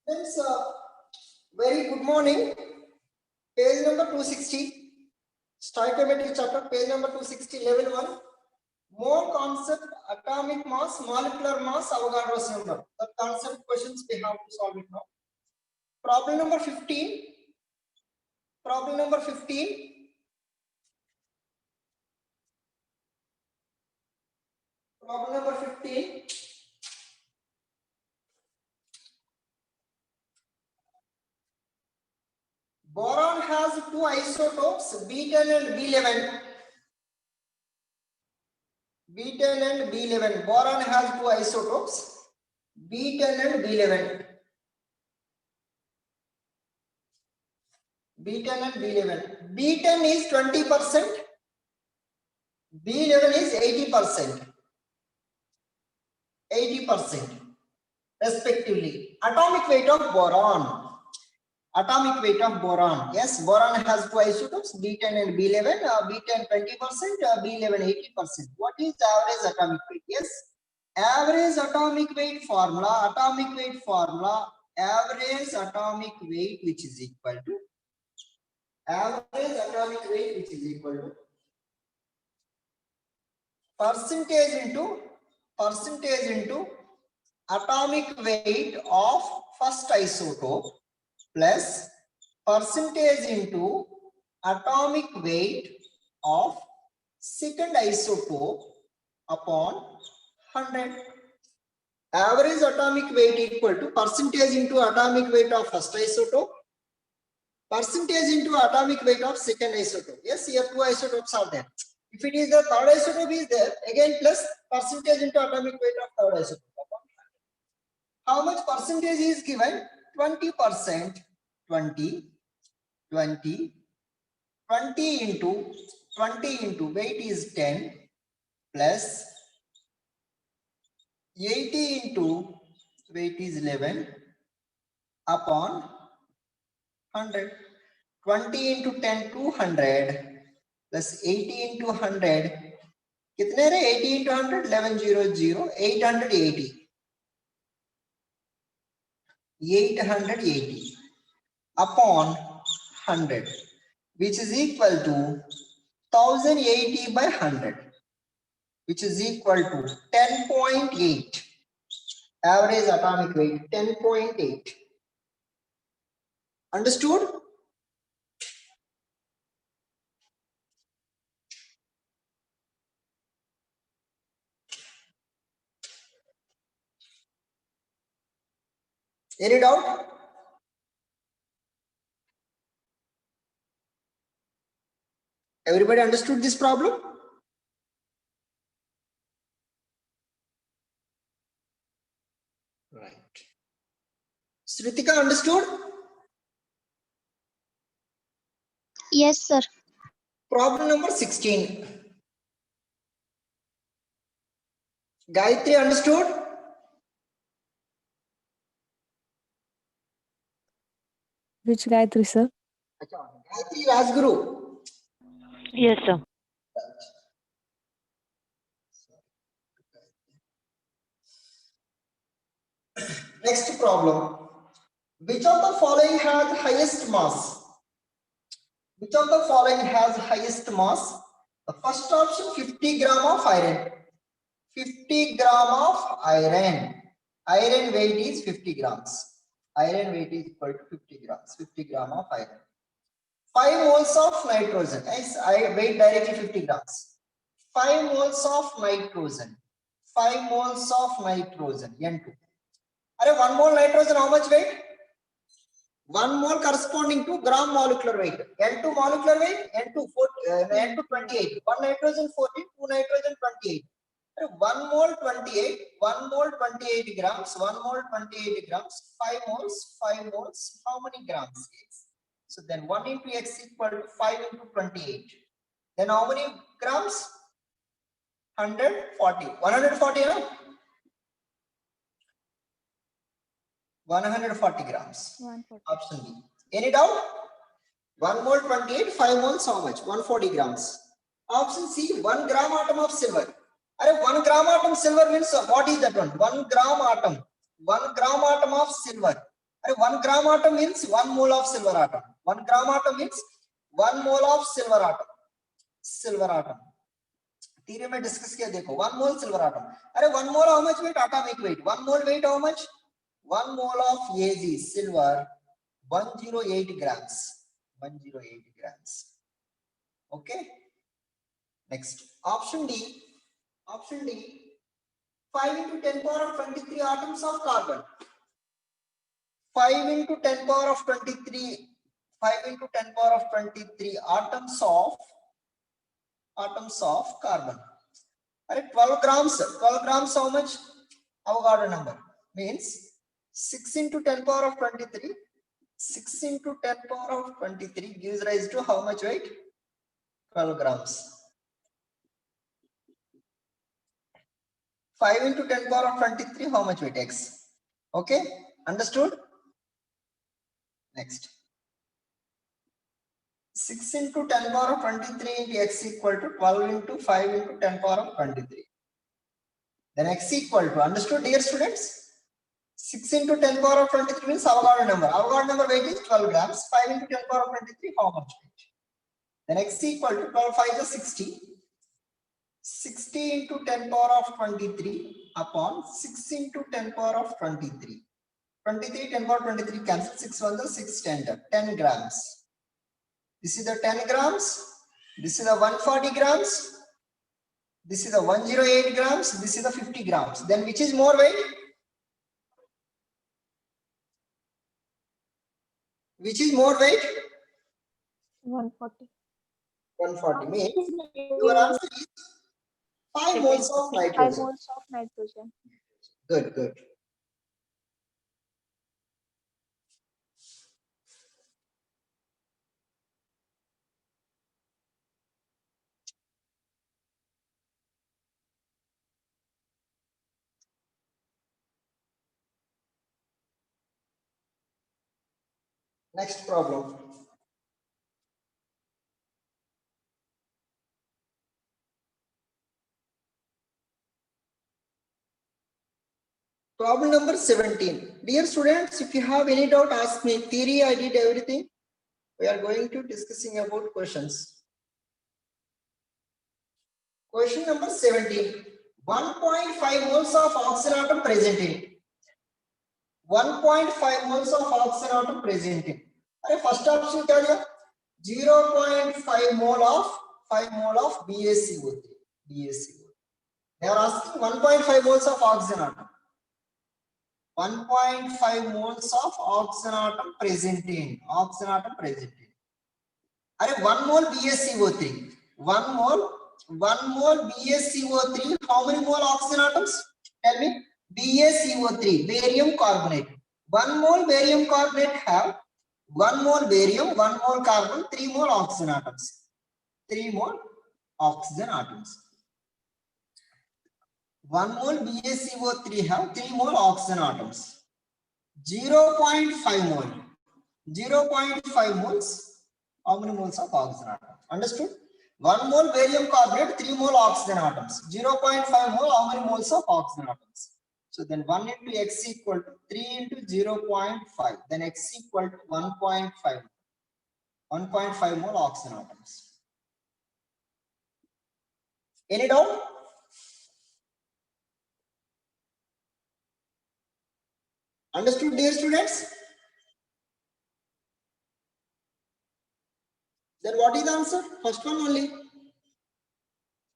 Friends, very good morning. Page number 260. Stoichiometry chapter, page number 260, level 1. Mole concept, atomic mass, molecular mass, Avogadro's number. The concept questions we have to solve it now. Problem number 15. Problem number 15. Problem number 15. Boron has two isotopes, B10 and B11. B10 and B11. Boron has two isotopes, B10 and B11. B10 and B11. B10 is 20%, B11 is 80%. 80% respectively. Atomic weight of boron. Atomic weight of boron. Yes, boron has two isotopes, B10 and B11. B10 20%, B11 80%. What is the average atomic weight? Yes, average atomic weight formula. Atomic weight formula. Average atomic weight which is equal to average atomic weight which is equal to percentage into atomic weight of first isotope plus percentage into atomic weight of second isotope upon 100. Average atomic weight equal to percentage into atomic weight of first isotope, percentage into atomic weight of second isotope. Yes, here two isotopes are there. If it is the third isotope is there, again plus percentage into atomic weight of third isotope. How much percentage is given? 20%. 20 into weight is 10 plus 80 into weight is 11 upon 100. 20 into 10 200 plus 80 into 100 कितने रहे? 80 into 100 1100 880 upon 100 which is equal to 1080 by 100 which is equal to 10.8. Average atomic weight 10.8. Understood? Any doubt? Everybody understood this problem? Right. Sritika understood? Yes, sir. Problem number 16. Gayatri understood? Which Gayatri, sir? Gayatri Rajguru. Yes, sir. Next problem. Which of the following has highest mass? Which of the following has highest mass? The first option 50 gram of iron. 50 gram of iron. Iron weight is 50 grams. Iron weight is equal to 50 grams. 50 gram of iron. 5 moles of nitrogen. I weigh directly 50 grams. 5 moles of nitrogen. 5 moles of nitrogen. N2. Are 1 mole nitrogen how much weight? 1 mole corresponding to gram molecular weight. N2 molecular weight, N2 28. 1 nitrogen 14, 2 nitrogen 28. 1 mole 28, 1 mole 28 grams, 1 mole 28 grams, 5 moles, how many grams? So then 1 into x equal to 5 into 28. Then how many grams? 140. 140, no? 140 grams. 140. Option B. Any doubt? 1 mole 28, 5 moles how much? 140 grams. Option C, 1 gram atom of silver. 1 gram atom silver means what is that one? 1 gram atom. 1 gram atom of silver. 1 gram atom means 1 mole of silver atom. 1 gram atom means 1 mole of silver atom. Silver atom. Theory में discuss किया देखो 1 mole silver atom. अरे 1 mole how much weight? Atomic weight. 1 mole weight how much? 1 mole of Ag silver 108 grams. 108 grams. Okay. Next option D. Option D. 5 into 10 power of 23 atoms of carbon. 5 into 10 power of 23. 5 into 10 power of 23 atoms of carbon. Alright, 12 grams. 12 grams how much? Avogadro number means 6 into 10 power of 23. 6 into 10 power of 23 gives rise to how much weight? 12 grams. 5 into 10 power of 23, how much weight? X. Okay, understood? Next. 6 into 10 power of 23 into x equal to 12 into 5 into 10 power of 23. Then x equal to, understood dear students? 6 into 10 power of 23 means Avogadro number. Avogadro number weight is 12 grams. 5 into 10 power of 23, how much weight? Then x equal to 12, 5 is 60. 60 into 10 power of 23 upon 6 into 10 power of 23. 23, 10 power 23 cancel. 6 1 is 6 10 grams. This is the 10 grams. This is the 140 grams. This is the 108 grams. This is the 50 grams. Then which is more weight? Which is more weight? 140. 140 means your answer is 5 moles of 5 nitrogen. moles of nitrogen. Good, good. Next problem. Problem number 17. Dear students, if you have any doubt, ask me. Theory, I did everything. We are going to discussing about questions. Question number 17. 1.5 moles of oxygen atom present in. 1.5 moles of oxygen atom present in. अरे first option क्या दिया? 0.5 mole of BaCO3. BaCO3. They are asking 1.5 moles of oxygen atom. 1.5 moles of oxygen atom present in. Oxygen atom present in. अरे 1 mole BaCO3. 1 mole BaCO3. How many mole oxygen atoms? Tell me. BaCO3, barium carbonate. 1 mole barium carbonate have 1 mole barium, 1 mole carbon, 3 mole oxygen atoms. 3 mole oxygen atoms. 1 mole BaCO3 have 3 mole oxygen atoms. 0.5 mole. 0.5 moles. How many moles of oxygen atom? Understood? 1 mole barium carbonate, 3 mole oxygen atoms. 0.5 mole, how many moles of oxygen atoms? So then 1 into x equal to 3 into 0.5. Then x equal to 1.5. 1.5 mole oxygen atoms. Any doubt? Understood, dear students? Then what is the answer? First one only.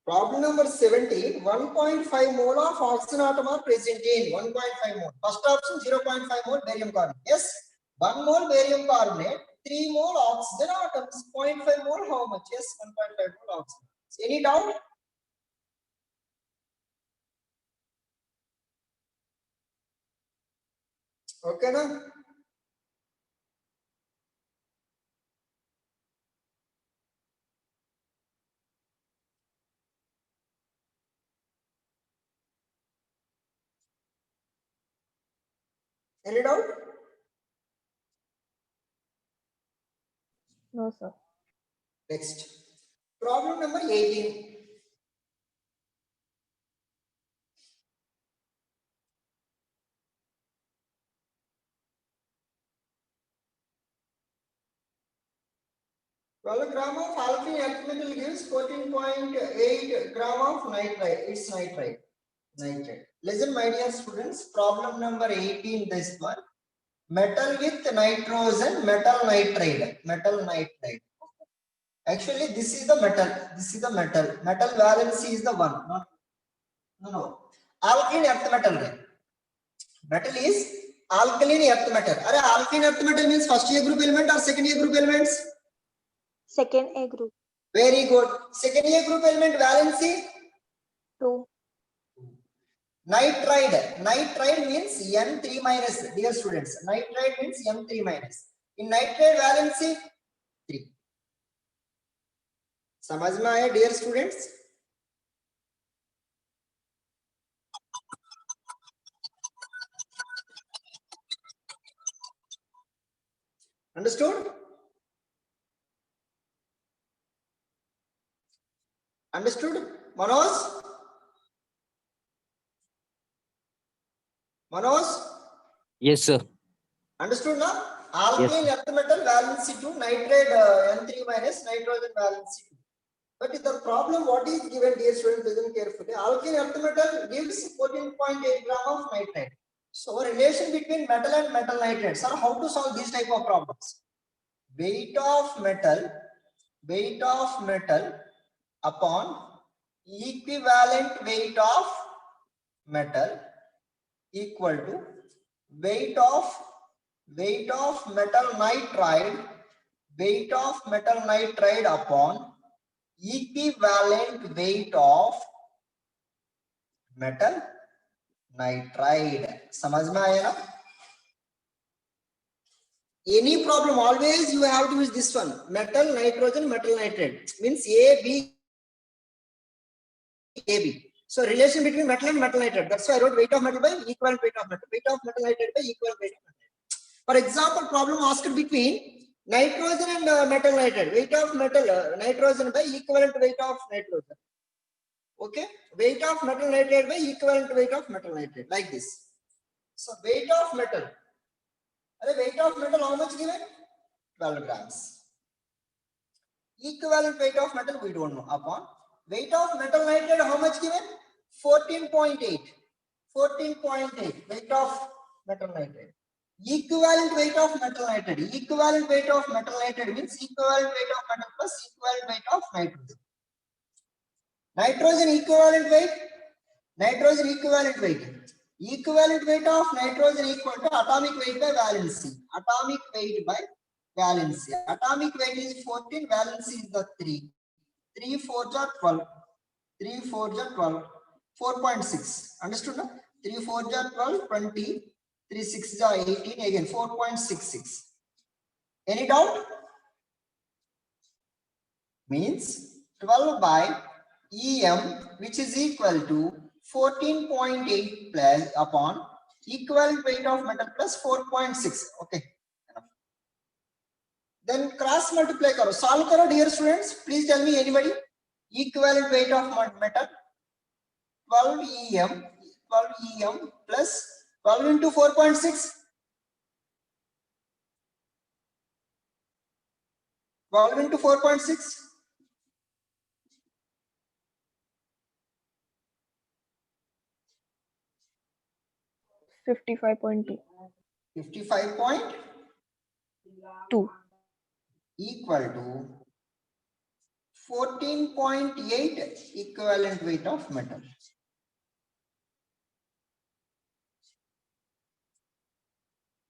Problem number 17, 1.5 mole of oxygen atom are present in 1.5 mole. First option 0.5 mole barium carbonate. Yes, 1 mole barium carbonate, 3 mole oxygen atoms. 0.5 mole how much? Yes, 1.5 mole oxygen. Any doubt? Okay, na? Any doubt? No, sir. Next. Problem number 18. 12 gram of alkene earth metal gives 14.8 gram of nitrate. It's nitrate. Listen, my dear students, problem number 18, this one. Metal with nitrogen, metal nitride. Actually, this is the metal. Metal valency is the one. No. Alkene earth metal. Metal is alkaline earth metal. Alkaline earth metal means first A group element or second A group elements? Second A group. Very good. Second A group element valency? 2. Nitride means N3 minus, dear students. Nitride means N3 minus. In nitride valency 3. समझ में आया dear students? Understood? Understood? Manoj? Yes, sir. Understood now? Alkane earth metal valency 2, nitride N3 minus, nitrogen valency 2. But the problem, what is given, dear students, listen carefully. Alkane earth metal gives 14.8 gram of nitrate. So, relation between metal and metal nitrate. Sir, how to solve these type of problems? Weight of metal upon equivalent weight of metal equal to weight of metal nitride upon equivalent weight of metal nitride. समझ में आया ना? Any problem, always you have to use this one. Metal nitrogen metal nitride means AB. So relation between metal and metal nitride. That's why I wrote weight of metal by equivalent weight of metal. Weight of metal nitride by equivalent weight of metal. For example, problem asked between nitrogen and metal nitride. Weight of metal nitrogen by equivalent weight of nitrogen. Okay, weight of metal nitride by equivalent weight of metal nitride, like this. So weight of metal. Weight of metal how much given? 12 grams. Equivalent weight of metal we don't know. Upon weight of metal nitride how much given? 14.8. Weight of metal nitride. Equivalent weight of metal nitride. Equivalent weight of metal nitride means equivalent weight of metal plus equivalent weight of nitrogen. Nitrogen equivalent weight. Equivalent weight of nitrogen equal to atomic weight by valency. Atomic weight is 14, valency is the 3. 3 4s are 12. 3 4s are 12. 4.6. Understood? No? 3 4s are 12, 20. 3 6s are 18. Again 4.66. Any doubt? Means 12 by EM, which is equal to 14.8 plus upon equivalent weight of metal plus 4.6. Okay. Then cross multiply karo. Solve karo, dear students. Please tell me anybody. Equivalent weight of metal 12 EM plus 12 into 4.6. 12 into 4.6. 55.2. 55.2 equal to 14.8 equivalent weight of metal.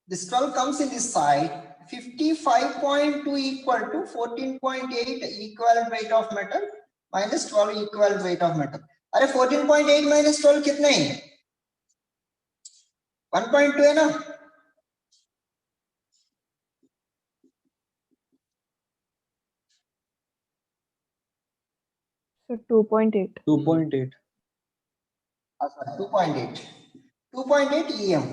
This 12 comes in this side. 55.2 equal to 14.8 equivalent weight of metal minus 12 equivalent weight of metal. अरे 14.8 minus 12 कितने हैं? 1.2 है ना? So 2.8. 2.8. 2.8 EM.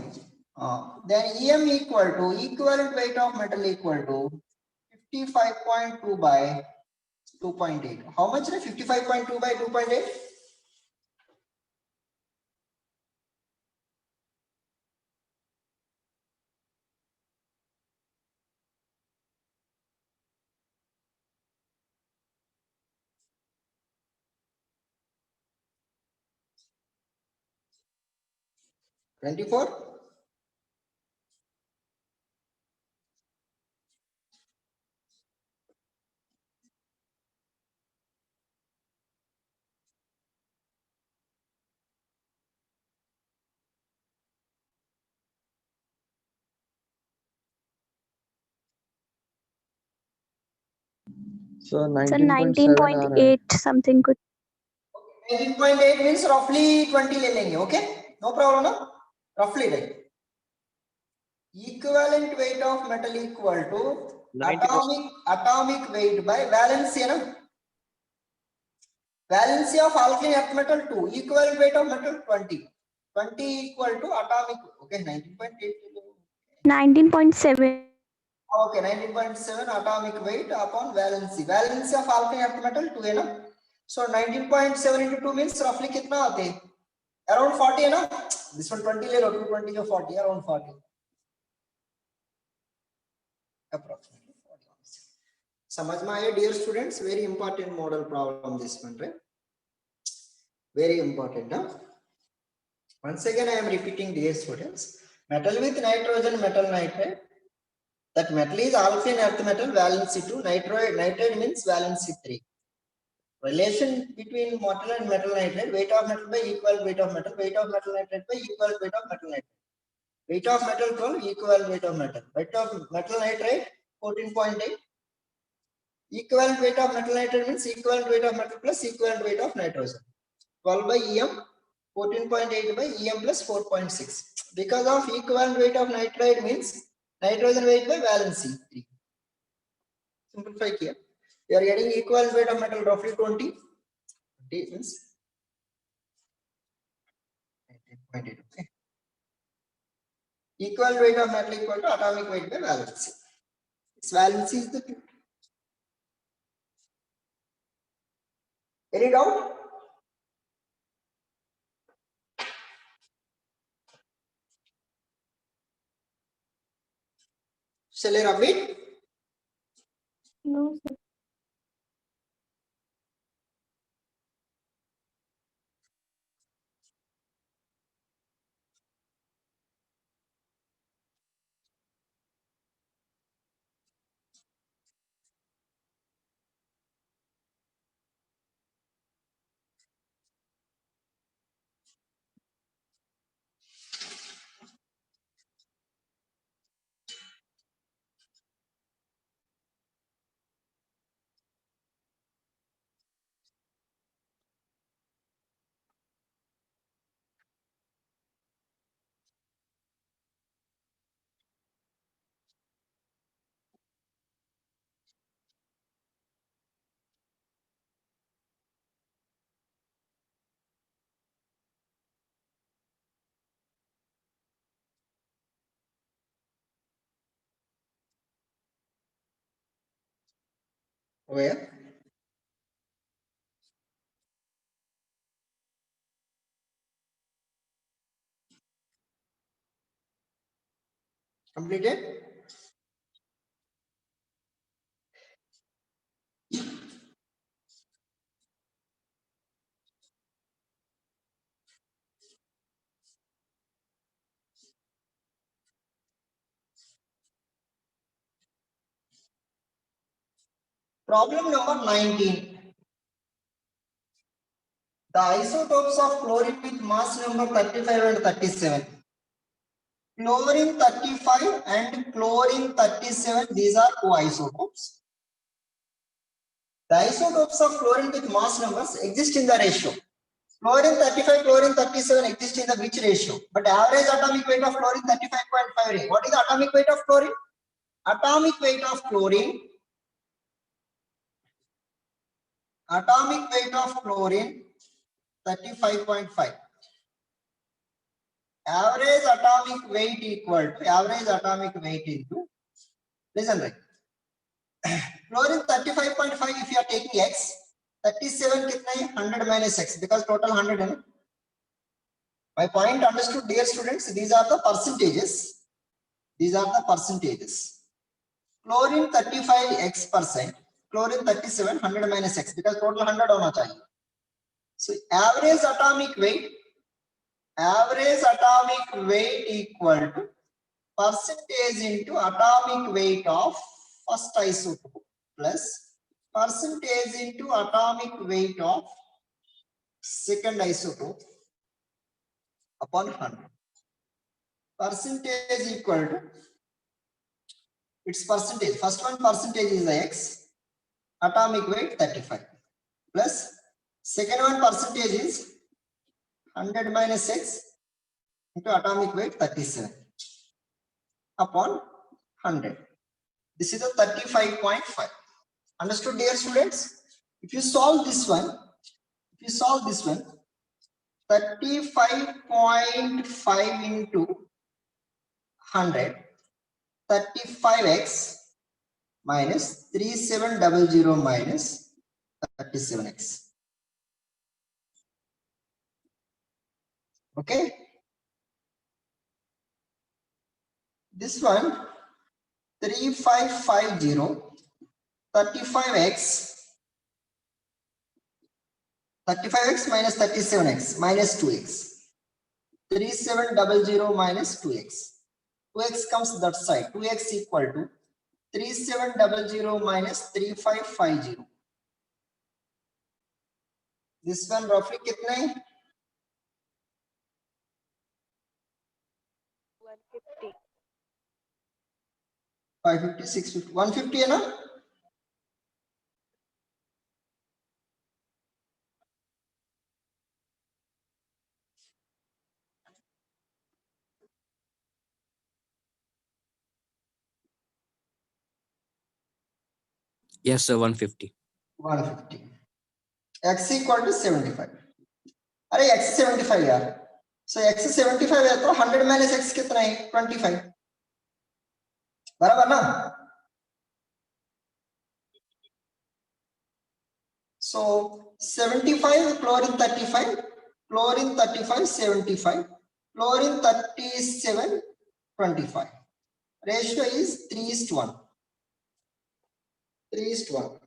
Then EM equal to equivalent weight of metal equal to 55.2 by 2.8. How much? 55.2 by 2.8. 24. So So 19.7 आ रहा है. 19.8 something could. 19.8 means roughly 20 ले लेंगे. Okay, no problem ना, roughly right. Equivalent weight of metal equal to 90%. atomic weight by valency है ना. Valency of alkaline earth metal 2, equivalent weight of metal 20. 20 equal to atomic. Okay, 19.8. 19.7. Okay, 19.7 atomic weight upon valency. Valency of alkaline earth metal 2 है ना. So 19.7 into 2 means roughly कितना आते हैं? Around 40 है ना. This one 20 ले लो, 220 जो 40, around 40. Approximately 40. समझ में आया dear students? Very important model problem this one, right? Very important, huh? Once again I am repeating, dear students. Metal with nitrogen, metal nitride. That metal is alkaline earth metal, valency 2. Nitride means valency 3. Relation between metal and metal nitride: weight of metal by equal weight of metal, weight of metal nitride by equal weight of metal nitride. Weight of metal 12, equal weight of metal. Weight of metal nitride 14.8. Equivalent weight of metal nitride means equivalent weight of metal plus equivalent weight of nitrogen. 12 by EM, 14.8 by EM plus 4.6. Because of equivalent weight of nitride means nitrogen weight by valency 3. Simplify here. You are getting equivalent weight of metal roughly 20. 20 means 19.8. Okay. Equal weight of metal equal to atomic weight by valency. Its valency is the 2. Any doubt? Shall I rub it? No, sir. Where? Completed? Problem number 19. The isotopes of chlorine with mass number 35 and 37. Chlorine 35 and chlorine 37, these are co-isotopes. The isotopes of chlorine with mass numbers exist in the ratio. Chlorine 35, chlorine 37 exist in the which ratio? But average atomic weight of chlorine 35.5. What is the atomic weight of chlorine? Atomic weight of chlorine. Atomic weight of chlorine 35.5. Average atomic weight equal to average atomic weight into, listen right. Chlorine 35.5, if you are taking x, 37 kitna hai? 100 minus x, because total 100 hai na? My point understood, dear students. These are the percentages. These are the percentages. Chlorine 35 x%, chlorine 37 100 minus x, because total 100 hona chahiye. So average atomic weight average atomic weight equal to percentage into atomic weight of first isotope plus percentage into atomic weight of second isotope upon 100. Percentage equal to its percentage. First one percentage is X, atomic weight 35 plus second one percentage is 100 minus X into atomic weight 37 upon 100. This is a 35.5. Understood, dear students? If you solve this one, 35.5 into 100, 35x minus 3700 minus 37x. Okay. This one 3550 35x minus 37x minus 2x 3700 minus 2x 2x comes that side 2x equal to 3700 minus 3550. This one roughly कितना है 150. 550 650 150 है ना Yes, sir. 150. 150 x equal to 75. अरे x 75 यार so x 75 है तो 100 minus x कितना है 25 बराबर ना so 75 chlorine 35 75 chlorine 37 25 ratio is 3:1 3:1.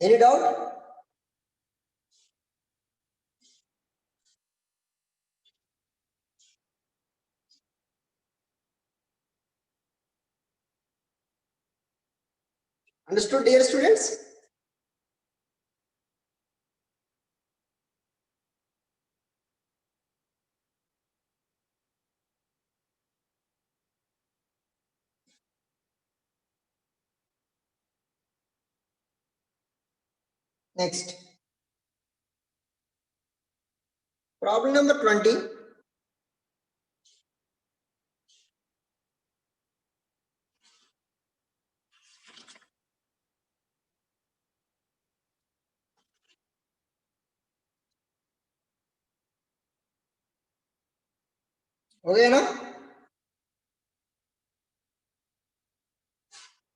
Any doubt? Understood, dear students? Next. Problem number 20. Okay, na?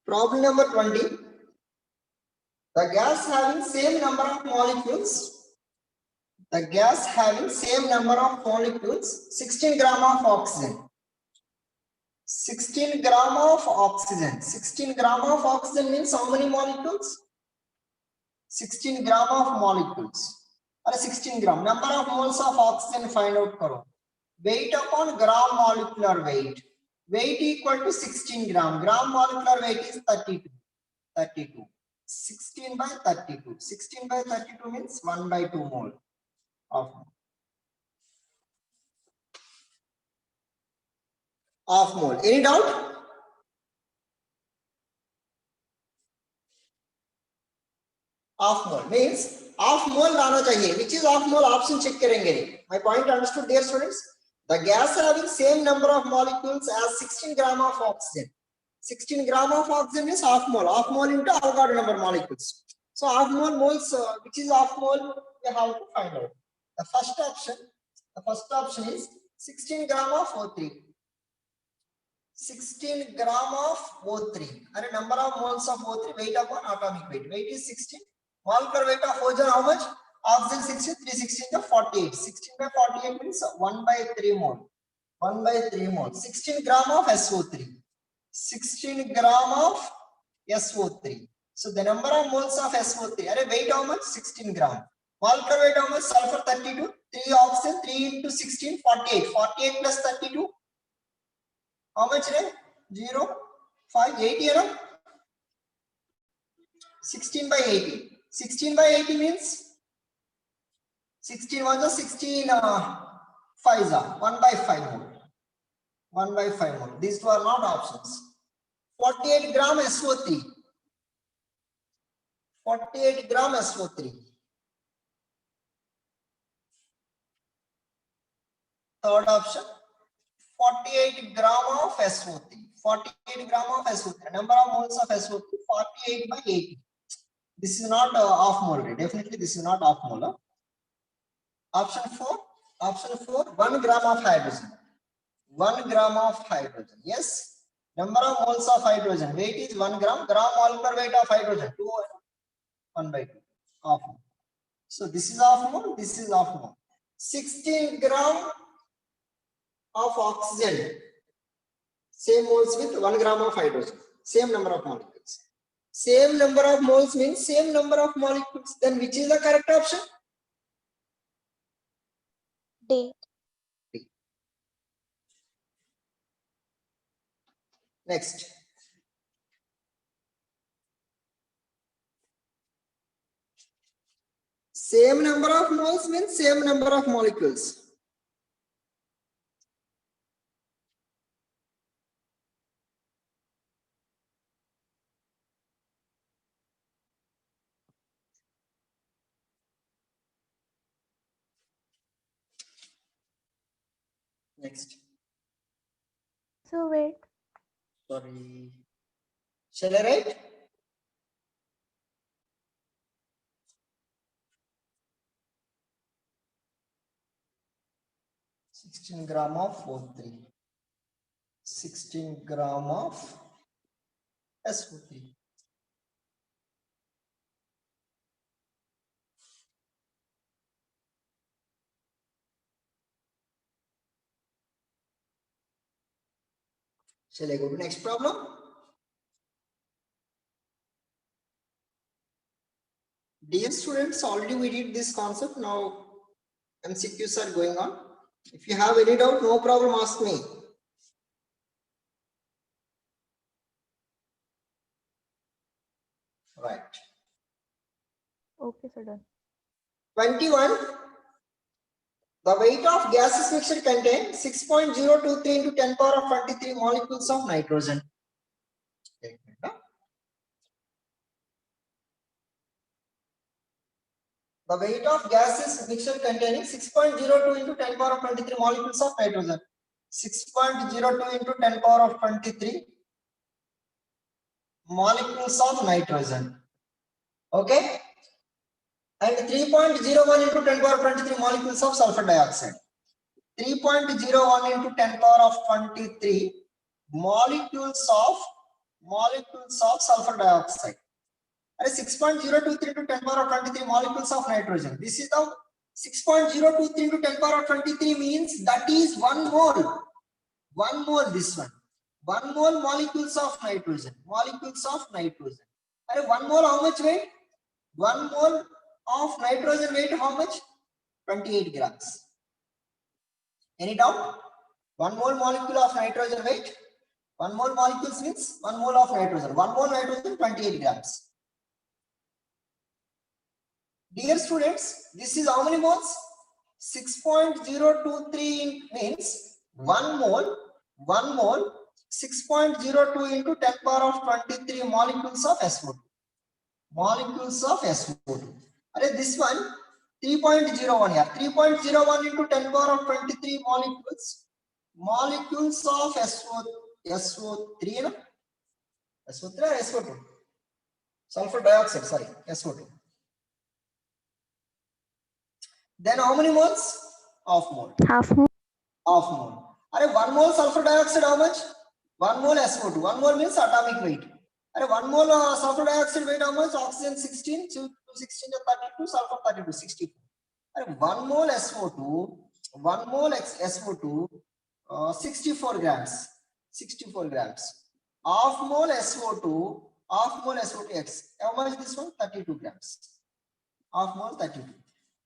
Problem number 20. The gas having same number of molecules. The gas having same number of molecules. 16 gram of oxygen. 16 gram of oxygen. 16 gram of oxygen means how many molecules? 16 gram of molecules. Or 16 gram. Number of moles of oxygen find out karo. Weight upon gram molecular weight. Weight equal to 16 gram. Gram molecular weight is 32. 32. 16 by 32. 16 by 32 means 1 by 2 mole of mole. Any doubt? Half mole means half mole लाना चाहिए. Which is half mole? Option check करेंगे. My point understood, dear students? The gas having same number of molecules as 16 gram of oxygen. 16 gram of oxygen is half mole. Half mole into Avogadro number molecules. So half mole moles, which is half mole, we have to find out. The first option is 16 gram of O3. 16 gram of O3. And number of moles of O3 weight upon atomic weight. Weight is 16. Molecular weight of oxygen how much? Oxygen 16, 316 to 48. 16 by 48 means 1 by 3 mole. 1 by 3 mole. 16 gram of SO3. 16 gram of SO3. So the number of moles of SO3, are weight how much? 16 gram. Molecular weight how much? Sulfur 32, 3 oxygen, 3 into 16, 48. 48 plus 32, how much? 0, 5, 80, you know? 16 by 80. 16 by 80 means 16 was a 16 5 1 by 5 mole. 1 by 5 mole. These two are not options. 48 gram SO3. 48 gram SO3. Third option. 48 gram of SO3. 48 gram of SO3. Number of moles of SO3. 48 by 80. This is not off mole. Definitely this is not off mole. Option 4. Option 4. 1 gram of hydrogen. 1 gram of hydrogen. Yes. Number of moles of hydrogen. Weight is 1 gram. Gram molecular weight of hydrogen. 2 1 by 2. Half mole. So this is half mole. This is half mole. 16 gram of oxygen. Same moles with 1 gram of hydrogen. Same number of molecules. Same number of moles means same number of molecules. Then which is the correct option? D. Next. Same number of moles means same number of molecules. Next. So wait. Sorry. Shall I write? $16 gram of O3. 16 gram of SO3. Shall I go to next problem? Dear students, already we did this concept. Now MCQs are going on. If you have any doubt, no problem, ask me. Right. Okay, so done. 21. The weight of gaseous mixture contains 6.023 into 10 power of 23 molecules of nitrogen. The weight of gaseous mixture containing 6.02 into 10 power of 23 molecules of nitrogen. 6.02 into 10 power of 23 molecules of nitrogen. Okay? And 3.01 into 10 power of 23 molecules of sulfur dioxide. 3.01 into 10 power of 23 molecules of sulfur dioxide. 6.023 into 10 power of 23 molecules of nitrogen. This is the 6.023 into 10 power of 23 means that is 1 mole. 1 mole this one. 1 mole molecules of nitrogen. Molecules of nitrogen. 1 mole how much weight? 1 mole of nitrogen weight how much? 28 grams. Any doubt? 1 mole molecule of nitrogen weight? 1 mole molecules means 1 mole of nitrogen. 1 mole nitrogen 28 grams. Dear students, this is how many moles? 6.023 means 1 mole, 6.02 into 10 power of 23 molecules of SO2. Molecules of SO2. This one 3.01 here. 3.01 into 10 power of 23 molecules of SO3. No? SO3 or SO2? Sulfur dioxide, sorry, SO2. Then how many moles? Half mole. Half mole. Half mole. 1 mole sulfur dioxide how much? 1 mole SO2. 1 mole means atomic weight. 1 mole sulfur dioxide weight how much? Oxygen 16, 16 to 32, sulfur 32, 64. 1 mole SO2, 1 mole SO2, 64 grams. 64 grams. Half mole SO2, half mole SO2X. How much this one? 32 grams. Half mole 32.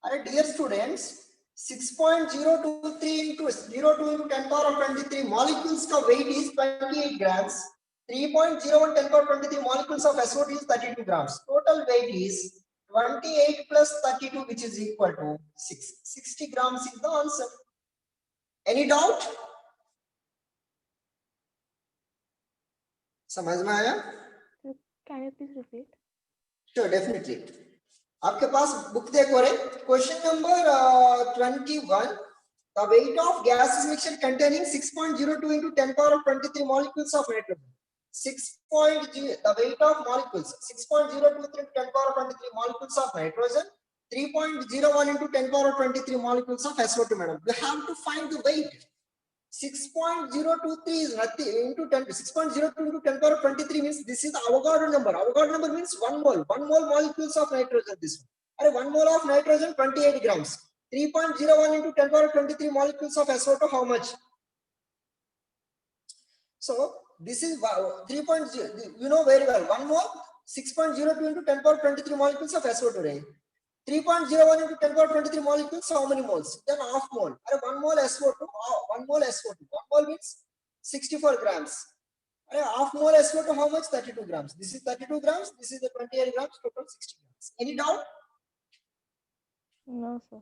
Alright, dear students, 6.023 into 02 into 10 power of 23 molecules का weight is 28 grams. 3.01 10 power 23 molecules of SO2 is 32 grams. Total weight is 28 plus 32, which is equal to 6. 60 grams is the answer. Any doubt? समझ में आया? Can you please repeat? Sure, definitely. आपके पास book देखो रे. Question number 21. The weight of gaseous mixture containing 6.02 into 10 power of 23 molecules of nitrogen. The weight of molecules 6.023 into 10 power of 23 molecules of nitrogen. 3.01 into 10 power of 23 molecules of SO2, madam. You have to find the weight. 6.023 is nothing into 10. 6.02 into 10 power of 23 means this is the Avogadro number. Avogadro number means 1 mole. 1 mole molecules of nitrogen. This one. 1 mole of nitrogen, 28 grams. 3.01 into 10 power of 23 molecules of SO2. How much? So this is 3.0. You know very well. 1 mole, 6.02 into 10 power of 23 molecules of SO2. Right? 3.01 into 10 power 23 molecules, how many moles? Then half mole. 1 mole SO2, 1 mole SO2. 1 mole means 64 grams. Half mole SO2, how much? 32 grams. This is 32 grams, this is the 28 grams, total 60 grams. Any doubt? No, sir.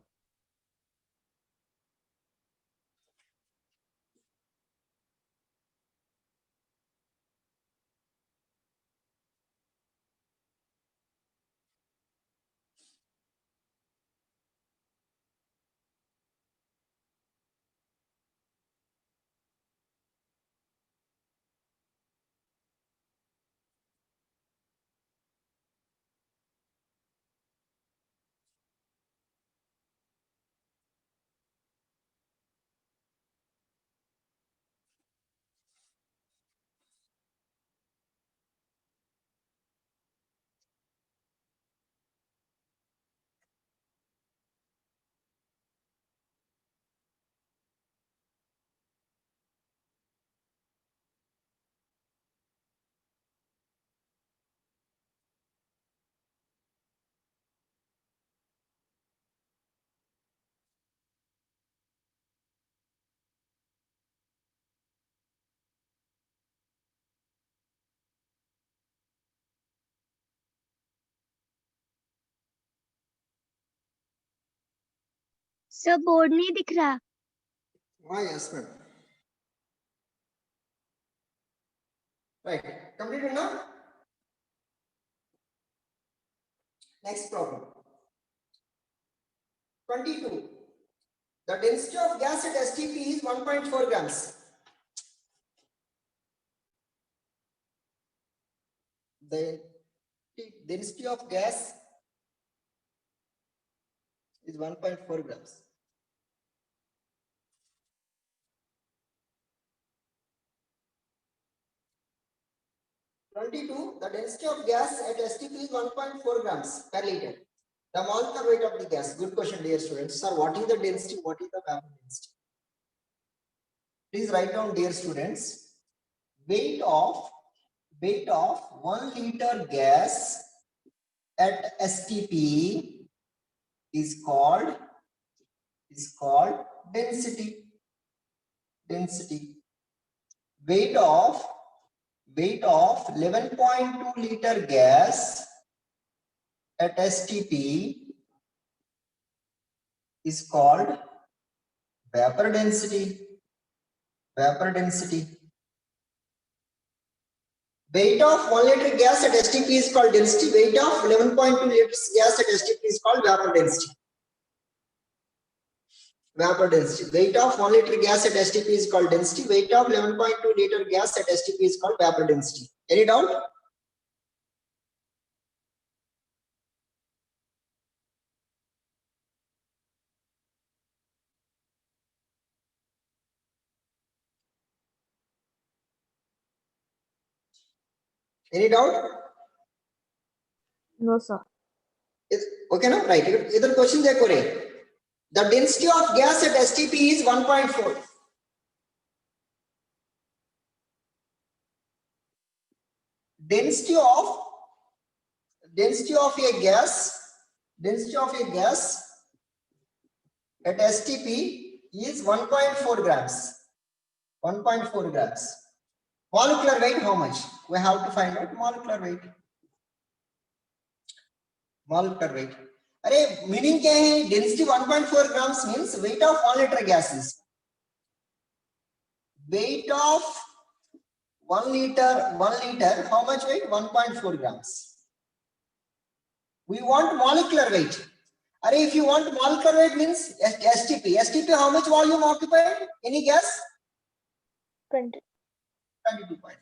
Sir board नहीं दिख रहा. Why, yes, ma'am. Right. Completed now? Next problem. 22. The density of gas at STP is 1.4 grams. The density of gas is 1.4 grams. The density of gas at STP is 1.4 grams per liter. The molecular weight of the gas. Good question, dear students. Sir, what is the density? What is the vapor density? Please write down, dear students. Weight of 1 liter gas at STP is called density. Weight of 11.2 liter gas at STP is called vapor density. Weight of 1 liter gas at STP is called density. Weight of 11.2 liters gas at STP is called vapor density. Weight of 1 liter gas at STP is called density. Weight of 11.2 liter gas at STP is called vapor density. Any doubt? Any doubt? No, sir. Okay, no? Right. Either question देखो रे. The density of gas at STP is 1.4. density of a gas at STP is 1.4 grams. 1.4 grams. Molecular weight, how much? We have to find out molecular weight. Molecular weight. Arey, meaning क्या है? Density 1.4 grams means weight of 1 liter gases. Weight of 1 liter, how much weight? 1.4 grams. We want molecular weight. Arey, if you want molecular weight means STP. STP, how much volume occupied? Any guess? 20. 22.4.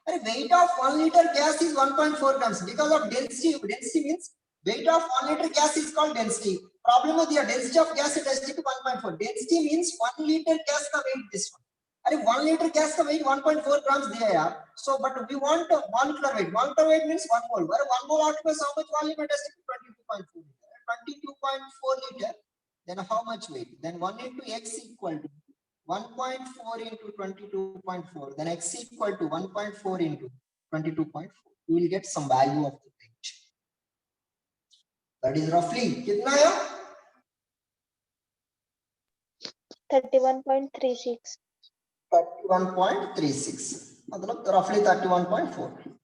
Arey, weight of 1 liter gas is 1.4 grams because of density. Density means weight of 1 liter gas is called density. Problem with the density of gas at STP 1.4. Density means 1 liter gas का weight this one. Arey, 1 liter gas का weight 1.4 grams दिया यार. So, but we want molecular weight. Molecular weight means 1 mole. Where 1 mole occupies how much volume at STP? 22.4 liter. 22.4 liter. Then how much weight? Then 1 into x equal to 1.4 into 22.4. Then x equal to 1.4 into 22.4. You will get some value of the weight. That is roughly कितना है? 31.36. 31.36. मतलब roughly 31.4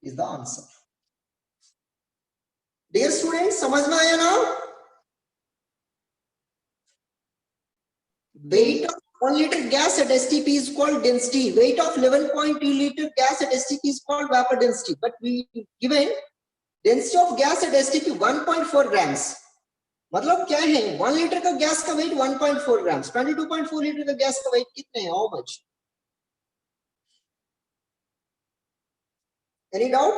is the answer. Dear students, समझ में आया ना? Weight of 1 liter gas at STP is called density. Weight of 11.2 liter gas at STP is called vapor density. But we given density of gas at STP 1.4 grams. मतलब क्या है? 1 liter का gas का weight 1.4 grams. 22.4 liter का gas का weight कितने हैं? How much? Any doubt?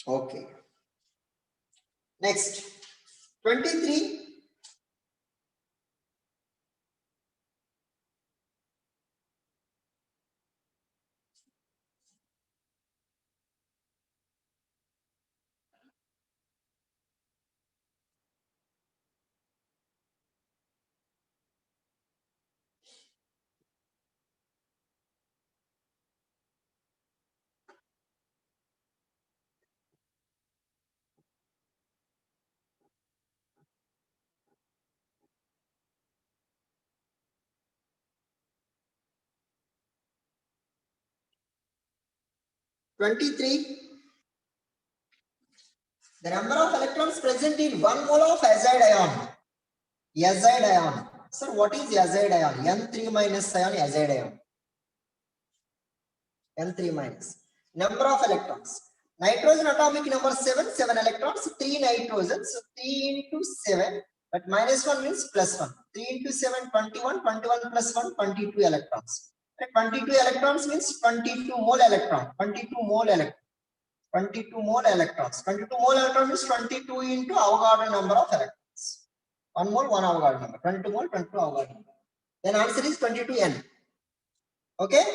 Okay. Next, 23. The number of electrons present in 1 mole of azide ion. Azide ion. Sir, what is azide ion? N3 minus ion, azide ion. N3 minus. Number of electrons. Nitrogen atomic number 7, 7 electrons, 3 nitrogens, 3 into 7, but minus 1 means plus 1. 3 into 7, 21, 21 plus 1, 22 electrons. 22 electrons means 22 mole electron, 22 mole electron. 22 mole electrons. 22 mole electrons means 22 into Avogadro number of electrons. 1 mole, 1 Avogadro number. 22 mole, 22 Avogadro number. Then answer is 22N. Okay?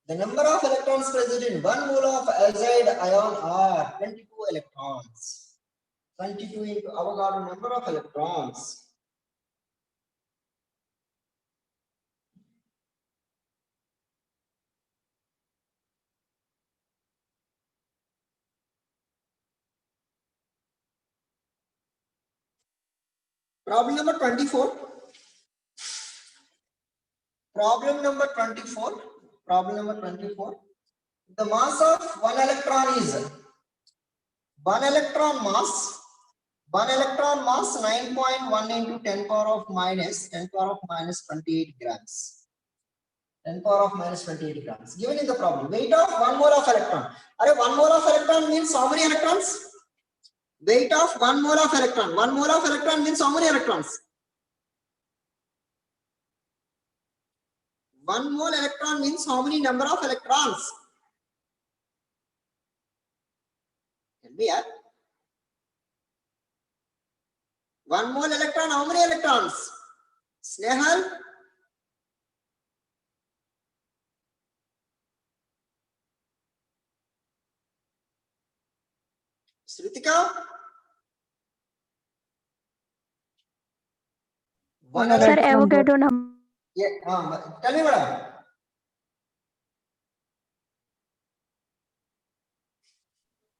The number of electrons present in 1 mole of azide ion are 22 electrons. 22 into Avogadro number of electrons. Problem number 24. Problem number 24. Problem number 24. The mass of one electron is 1 electron mass 9.1 into 10 power of minus 28 grams. 10 power of minus 28 grams. Given in the problem, weight of 1 mole of electron. Are 1 mole of electron means how many electrons? Weight of 1 mole of electron. 1 mole of electron means how many electrons? 1 mole electron means how many number of electrons? Can be here. 1 mole electron, how many electrons? Snehal? Sritika? One Sir, Sir, electron. Avogadro number. Yeah, tell me, madam.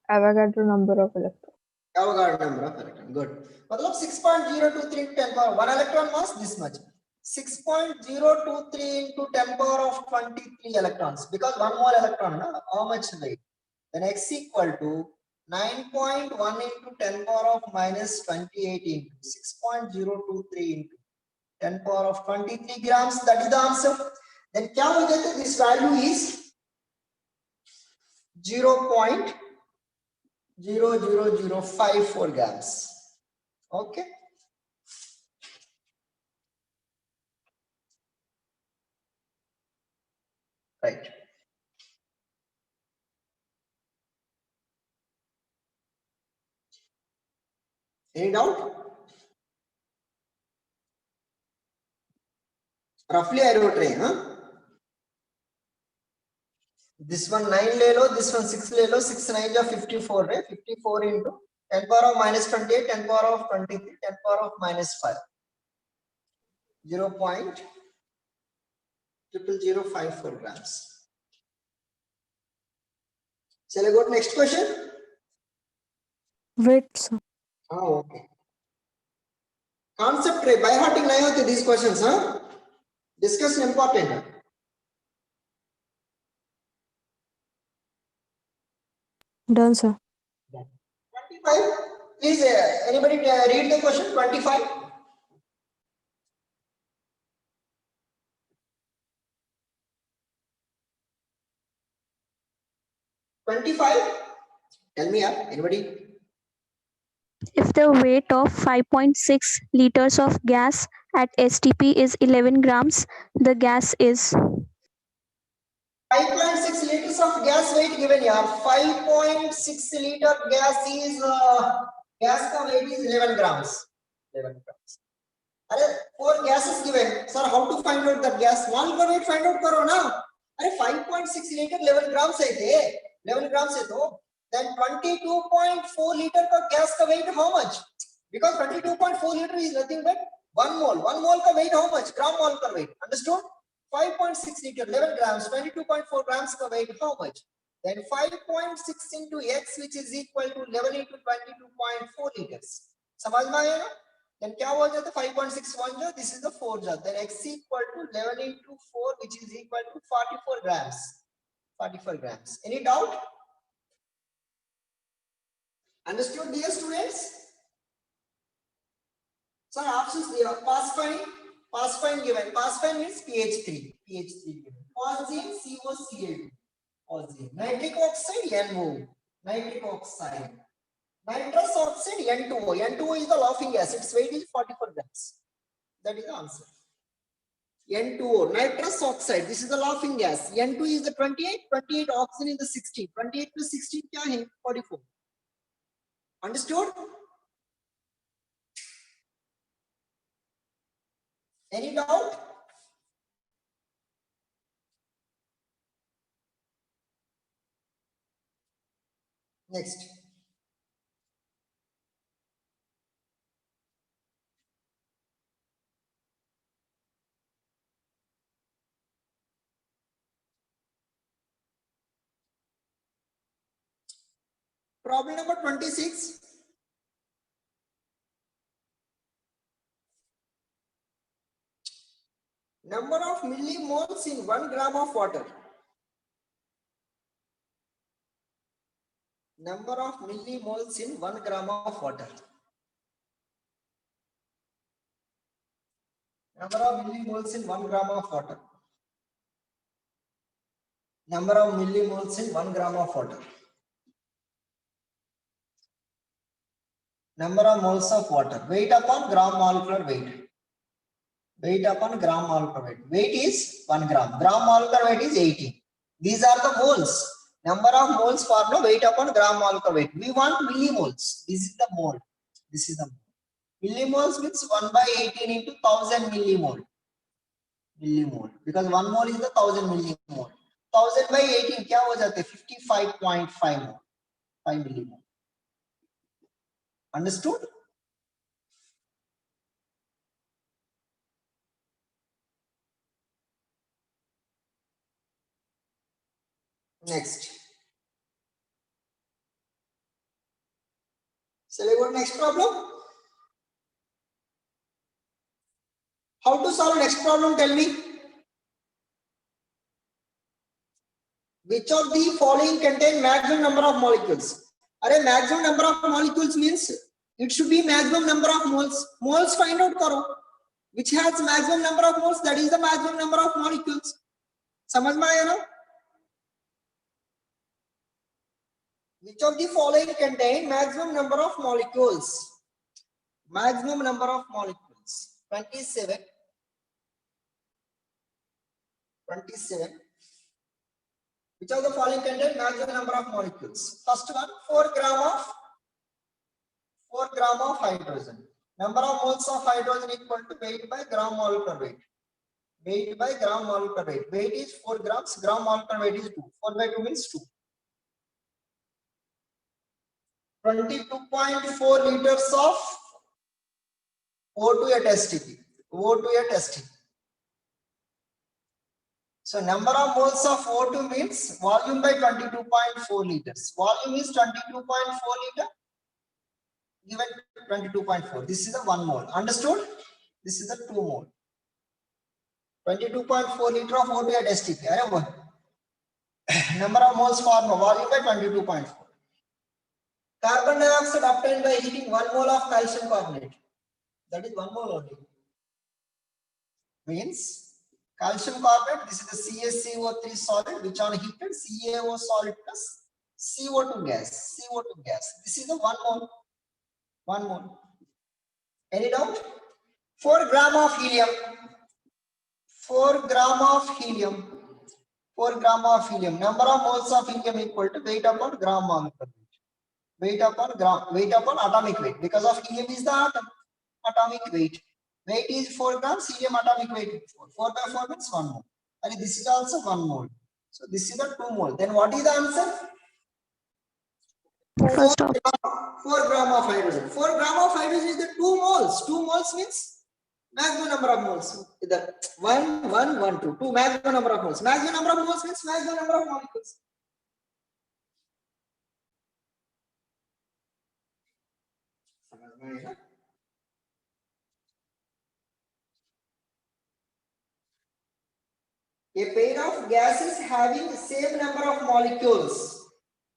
Avogadro number of electrons. Avogadro number of electron. Good. मतलब 6.023 into 10 power 1 electron mass this much. 6.023 into 10 power of 23 electrons because 1 more electron. Na? How much weight? Then x equal to 9.1 into 10 power of minus 28 into 6.023 into 10 power of 23 grams. That is the answer. Then क्या हो जाता है? This value is 0.00054 grams. Okay. Right. Any doubt? Roughly I wrote रहे huh? This one 9 ले लो, this one 6 ले लो, 6 9 जा 54 है, 54 into 10 power of minus 28, 10 power of 23, 10 power of minus 5. 0.00054 grams. Shall I go to next question? Wait, sir. Oh, okay. Concept रे by hearting नहीं होते these questions, huh? Discussion important है. Done, sir. 25. Please, anybody read the question? 25. Tell me, anybody? If the weight of 5.6 liters of gas at STP is 11 grams, the gas is 5.6 liters of gas weight given here. 5.6 liter gas is gas ka weight is 11 grams. 11 grams. अरे 4 gases given. Sir, how to find out that gas? One का weight find out करो ना. अरे 5.6 liter 11 grams है थे. 11 grams है तो. Then 22.4 liter का gas का weight how much? Because 22.4 liter is nothing but 1 mole. 1 mole का weight how much? Gram mole का weight. Understood? 5.6 liter, 11 grams, 22.4 grams ka weight, how much? Then 5.6 into x, which is equal to 11 into 22.4 liters. समझ में आया ना? Then क्या हो जाता है? 5.6 1 जो, this is the 4 जो. Then x equal to 11 into 4, which is equal to 44 grams. 44 grams. Any doubt? Understood, dear students? Sir, options there. Phosphine given. Phosphine means pH3. pH3 given. Phosgene COCl2. Phosgene. Nitric oxide NO. Nitric oxide. Nitrous oxide N2O. N2O is the laughing gas. Its weight is 44 grams. That is the answer. N2O. Nitrous oxide. This is the laughing gas. N2 is the 28. 28 oxygen is the 16. 28 plus 16 क्या है? 44. Understood? Any doubt? Next. Problem number 26. Number of millimoles in 1 gram of water. Number of millimoles in 1 gram of water. Number of millimoles in 1 gram of water. Number of millimoles in 1 gram of water. Number of moles of water. Weight upon gram molecular weight. Weight upon gram molecular weight. Weight is 1 gram. Gram molecular weight is 80. These are the moles. Number of moles for no weight upon gram molecular weight. We want millimoles. This is the mole. This is the mole. Millimoles means 1 by 18 into 1000 millimole. Millimole. Because 1 mole is the 1000 millimole. 1000 by 18 क्या हो जाते? 55.5 mole. 5 millimole. Understood? Next. Shall I go to next problem? How to solve next problem? Tell me. Which of the following contain maximum number of molecules? Arey maximum number of molecules means it should be maximum number of moles. Moles find out karo. Which has maximum number of moles, that is the maximum number of molecules. समझ में आया ना? Which of the following contain maximum number of molecules? Maximum number of molecules. 27. 27. Which of the following contain maximum number of molecules? First one, 4 gram of hydrogen. Number of moles of hydrogen equal to weight by gram molecular weight. Weight by gram molecular weight. Weight is 4 grams. Gram molecular weight is 2. 4 by 2 means 2. 22.4 liters of O2 at STP. O2 at STP. So number of moles of O2 means volume by 22.4 liters. Volume is 22.4 liter. Given 22.4. This is the 1 mole. Understood? This is the 2 mole. 22.4 liter of O2 at STP. Number of moles formed, volume by 22.4. Carbon dioxide obtained by heating 1 mole of calcium carbonate. That is 1 mole only. Means calcium carbonate, this is the CaCO3 solid which on heated CaO solid plus CO2 gas. CO2 gas. This is the 1 mole. 1 mole. Any doubt? 4 gram of helium. 4 gram of helium. 4 gram of helium. Number of moles of helium equal to weight upon gram molecular weight. Weight upon atomic weight. Because of helium is the atom. Atomic weight. Weight is 4 grams. Helium atomic weight is 4. 4 by 4 means 1 mole. And this is also 1 mole. So this is the 2 mole. Then what is the answer? First of 4 gram of hydrogen. 4 gram of hydrogen is the 2 moles. 2 moles means maximum number of moles. Either 1, 1, 1, 2. 2 maximum number of moles. Maximum number of moles means maximum number of molecules. A pair of gases having the same number of molecules.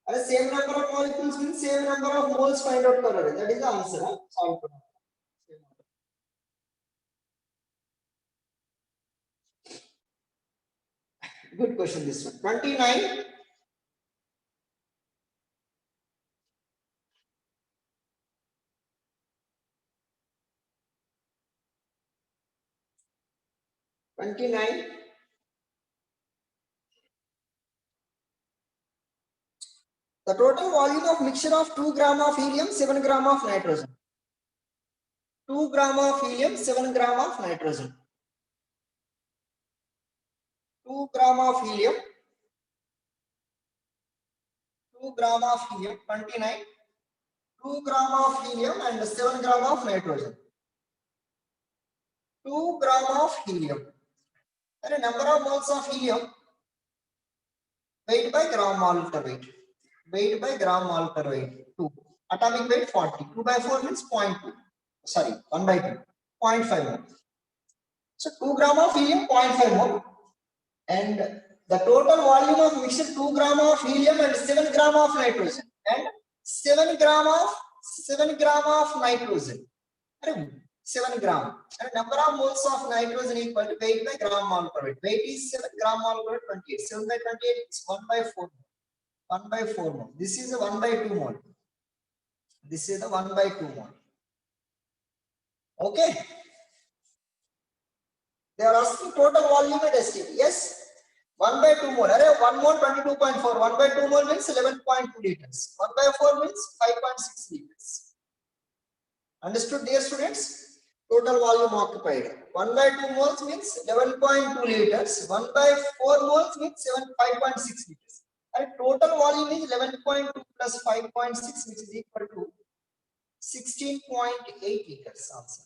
And the same number of molecules means same number of moles find out correct. That is the answer. Huh? Solve. Good question this one. 29. The total volume of mixture of 2 gram of helium, 7 gram of nitrogen. 2 gram of helium, 7 gram of nitrogen. 2 gram of helium. 2 gram of helium, 29. 2 gram of helium and 7 gram of nitrogen. 2 gram of helium. And a number of moles of helium. Weight by gram molecular weight. Weight by gram molecular weight. 2. Atomic weight 40. 2 by 4 means 0.2. Sorry, 1 by 2. 0.5 mole. So 2 gram of helium, 0.5 mole. And the total volume of mixture 2 gram of helium and 7 gram of nitrogen. And 7 gram of nitrogen. 7 gram. And number of moles of nitrogen equal to weight by gram molecular weight. Weight is 7 gram molecular weight 28. 7 by 28 is 1 by 4 mole. 1 by 4 mole. This is a 1 by 2 mole. This is the 1 by 2 mole. Okay. They are asking total volume at STP. Yes. 1 by 2 mole. 1 mole 22.4. 1 by 2 mole means 11.2 liters. 1 by 4 means 5.6 liters. Understood, dear students? Total volume occupied. 1 by 2 moles means 11.2 liters. 1 by 4 moles means 5.6 liters. And total volume is 11.2 plus 5.6, which is equal to 16.8 liters. Answer.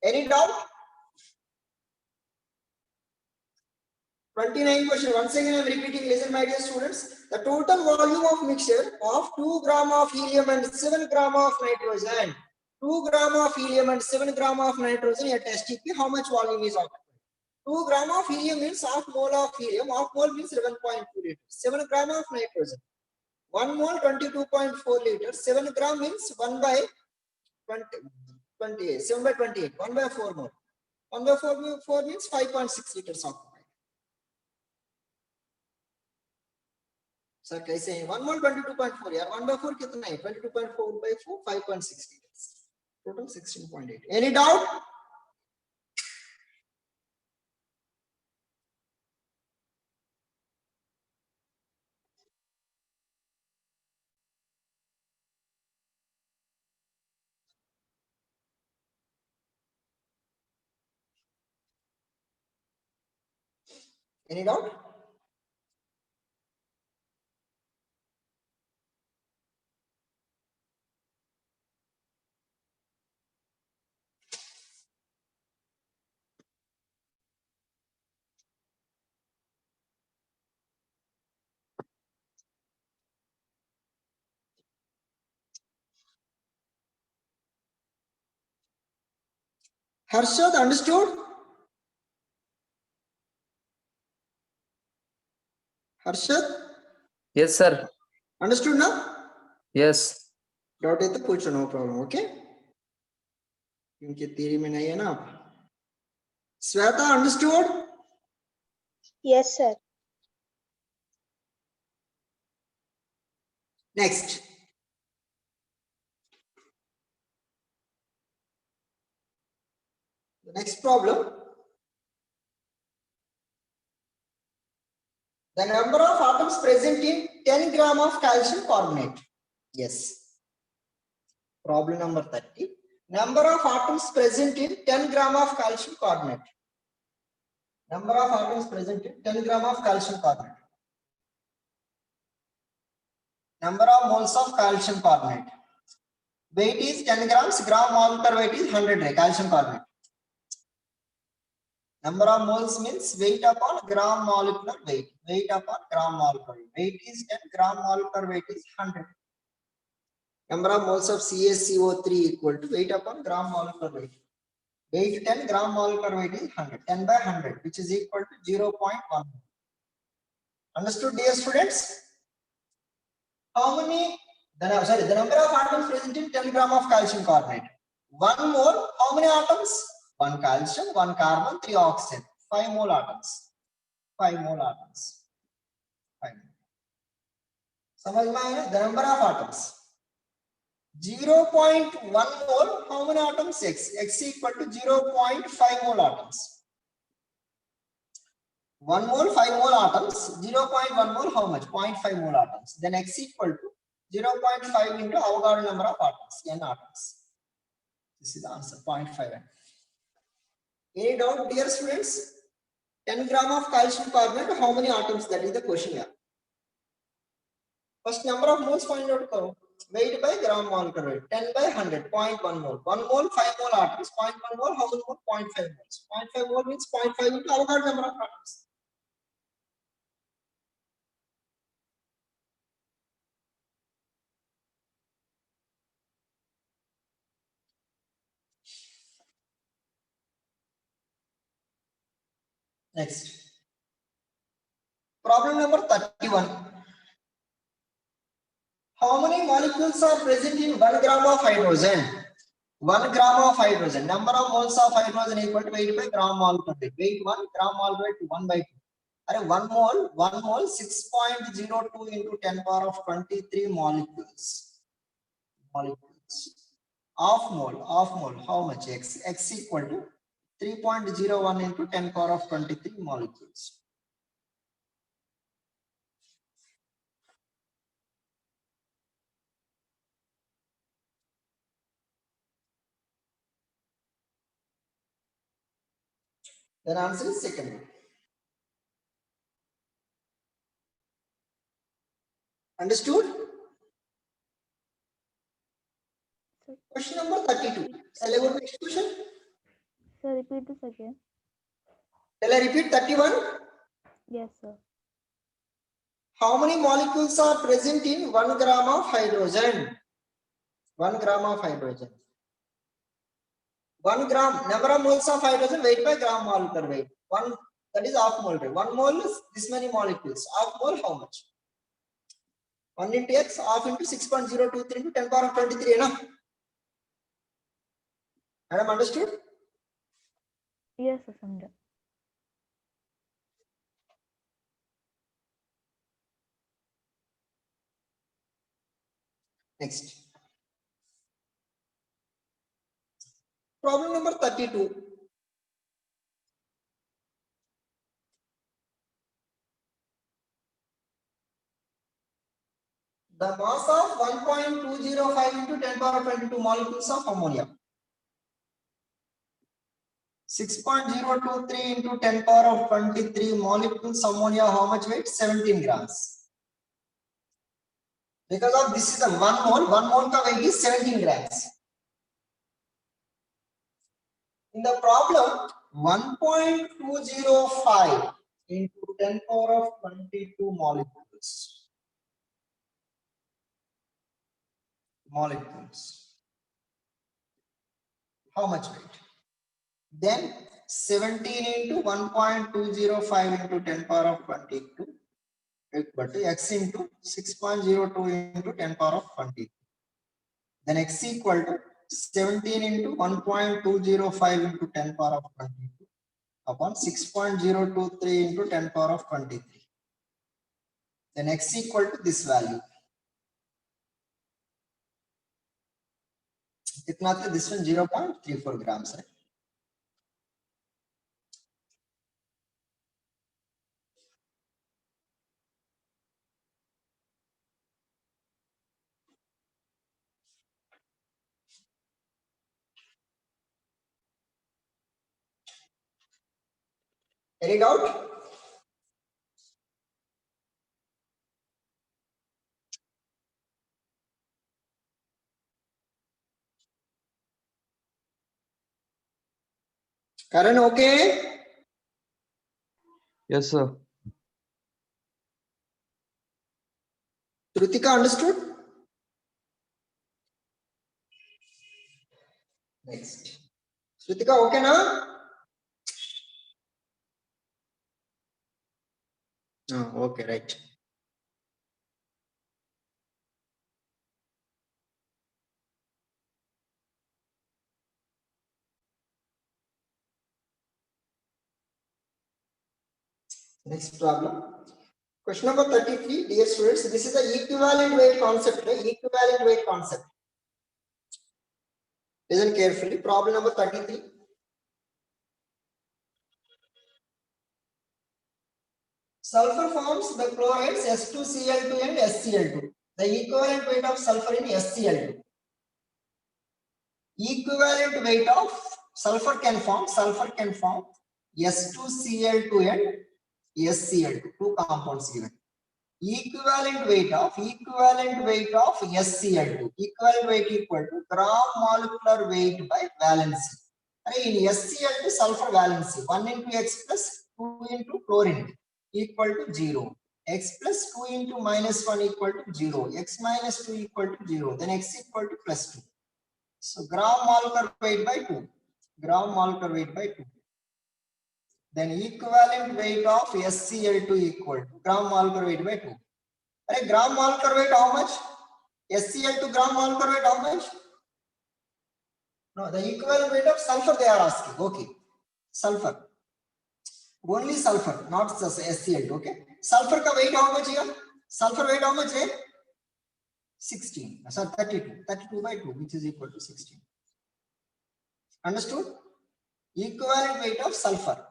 Any doubt? 29 question. Once again, I am repeating. Listen, my dear students. The total volume of mixture of 2 gram of helium and 7 gram of nitrogen. 2 gram of helium and 7 gram of nitrogen at STP. How much volume is occupied? 2 gram of helium means half mole of helium. Half mole means 11.2 liters. 7 gram of nitrogen. 1 mole 22.4 liters. 7 gram means 1 by 20, 28. 7 by 28. 1 by 4 mole. 1 by 4 means 5.6 liters occupied. Sir कैसे हैं 1 mole 22.4 यार 1 by 4 कितना है 22.4 by 4 5.6 liters total 16.8 any doubt any doubt Harshad understood Harshad Yes, sir. understood ना Yes. doubt है तो पूछो no problem okay क्योंकि theory में नहीं है ना आप Sweta understood Yes, sir. next the next problem the number of atoms present in 10 gram of calcium carbonate yes problem number 30 number of atoms present in 10 gram of calcium carbonate number of atoms present in 10 gram of calcium carbonate number of moles of calcium carbonate weight is 10 grams gram molecular weight is 100 calcium carbonate number of moles means weight upon gram molecular weight upon gram molecular weight is 10 gram molecular weight is 100 number of moles of CaCO3 equal to weight upon gram molecular weight weight 10 gram molecular weight is 100 10 by 100 which is equal to 0.1 understood dear students how many the number of atoms present in 10 gram of calcium carbonate 1 mole how many atoms 1 calcium 1 carbon 3 oxygen 5 mole atoms 5 mole atoms 5 समझ में आया the number of atoms 0.1 mole how many atoms x equal to 0.5 mole atoms 1 mole 5 mole atoms 0.1 mole how much 0.5 mole atoms then x equal to 0.5 into Avogadro number of atoms n atoms this is the answer 0.5 n any doubt dear students 10 gram of calcium carbonate how many atoms that is the question here first number of moles find out karo weight by gram molecular weight 10 by 100 0.1 mole 1 mole 5 mole atoms 0.1 mole how many mole 0.5 moles 0.5 mole means 0.5 into Avogadro number of atoms next problem number 31 how many molecules are present in 1 gram of hydrogen 1 gram of hydrogen number of moles of hydrogen equal to weight by gram molecular weight weight 1 gram molecular weight 1 by 2 are 1 mole 6.02 into 10 power of 23 molecules half mole how much x equal to 3.01 into 10 power of 23 molecules then answer is second one understood question number 32 shall I go to next question Sir, repeat this again. shall I repeat 31 Yes, sir. How many molecules are present in 1 gram of hydrogen? 1 gram of hydrogen. 1 gram, number of moles of hydrogen, weight by gram molecular weight. One, that is half mole rate. 1 mole is this many molecules. Half mole, how much? 1 into x, half into 6.023 into 10 power of 23, enough. Madam, understood? Yes, sir. Samjha. Next. Problem number 32. The mass of 1.205 into 10 power of 22 molecules of ammonia. 6.023 into 10 power of 23 molecules ammonia, how much weight? 17 grams. Because of this is a 1 mole ka weight is 17 grams. In the problem, 1.205 into 10 power of 22 molecules. How much weight? Then 17 into 1.205 into 10 power of 22 equal to x into 6.02 into 10 power of 20. Then x equal to 17 into 1.205 into 10 power of 22 upon 6.023 into 10 power of 23. Then x equal to this value. कितना था? This one 0.34 grams. Right? Any doubt? Karan, okay? Yes, sir. Shrutika, understood? Next. Shrutika, okay now? Oh, okay, right. Next problem. Question number 33, dear students, this is the equivalent weight concept. Right? Equivalent weight concept. Listen carefully. Problem number 33. Sulfur forms the chlorides S2Cl2 and SCl2. The equivalent weight of sulfur in SCl2. Equivalent weight of sulfur can form S2Cl2 and SCl2. Two compounds given. Equivalent weight of SCl2. Equivalent weight equal to gram molecular weight by valency. In SCl2 sulfur valency 1 into x plus 2 into chlorine equal to 0. X plus 2 into minus 1 equal to 0. X minus 2 equal to 0. Then x equal to plus 2. So gram molecular weight by 2. Gram molecular weight by 2. Then equivalent weight of SCl2 equal to gram molecular weight by 2. Gram molecular weight how much? SCl2 gram molecular weight how much? No, the equivalent weight of sulfur they are asking. Okay. Sulfur. Only sulfur, not SCl2. Okay. Sulfur ka weight how much here? Sulfur weight how much? 16. Sorry, 32. 32 by 2, which is equal to 16. Understood? Equivalent weight of sulfur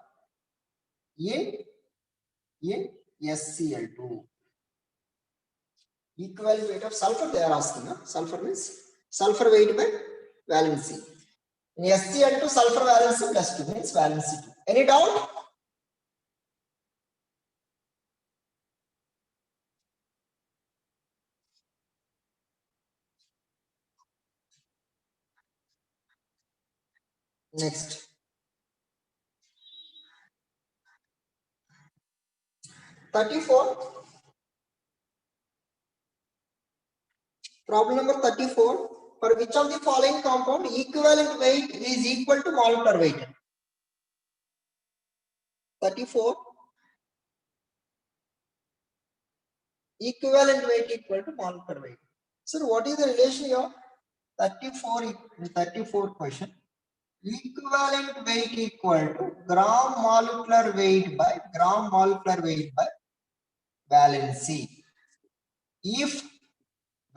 in SCl2. Equivalent weight of sulfur they are asking. Huh? Sulfur means sulfur weight by valency. In SCl2 sulfur valency plus 2 means valency 2. Any doubt? Next. 34. Problem number 34. For which of the following compound equivalent weight is equal to molecular weight? 34. Equivalent weight equal to molecular weight. Sir, what is the relation here? 34 question. Equivalent weight equal to gram molecular weight by valency. If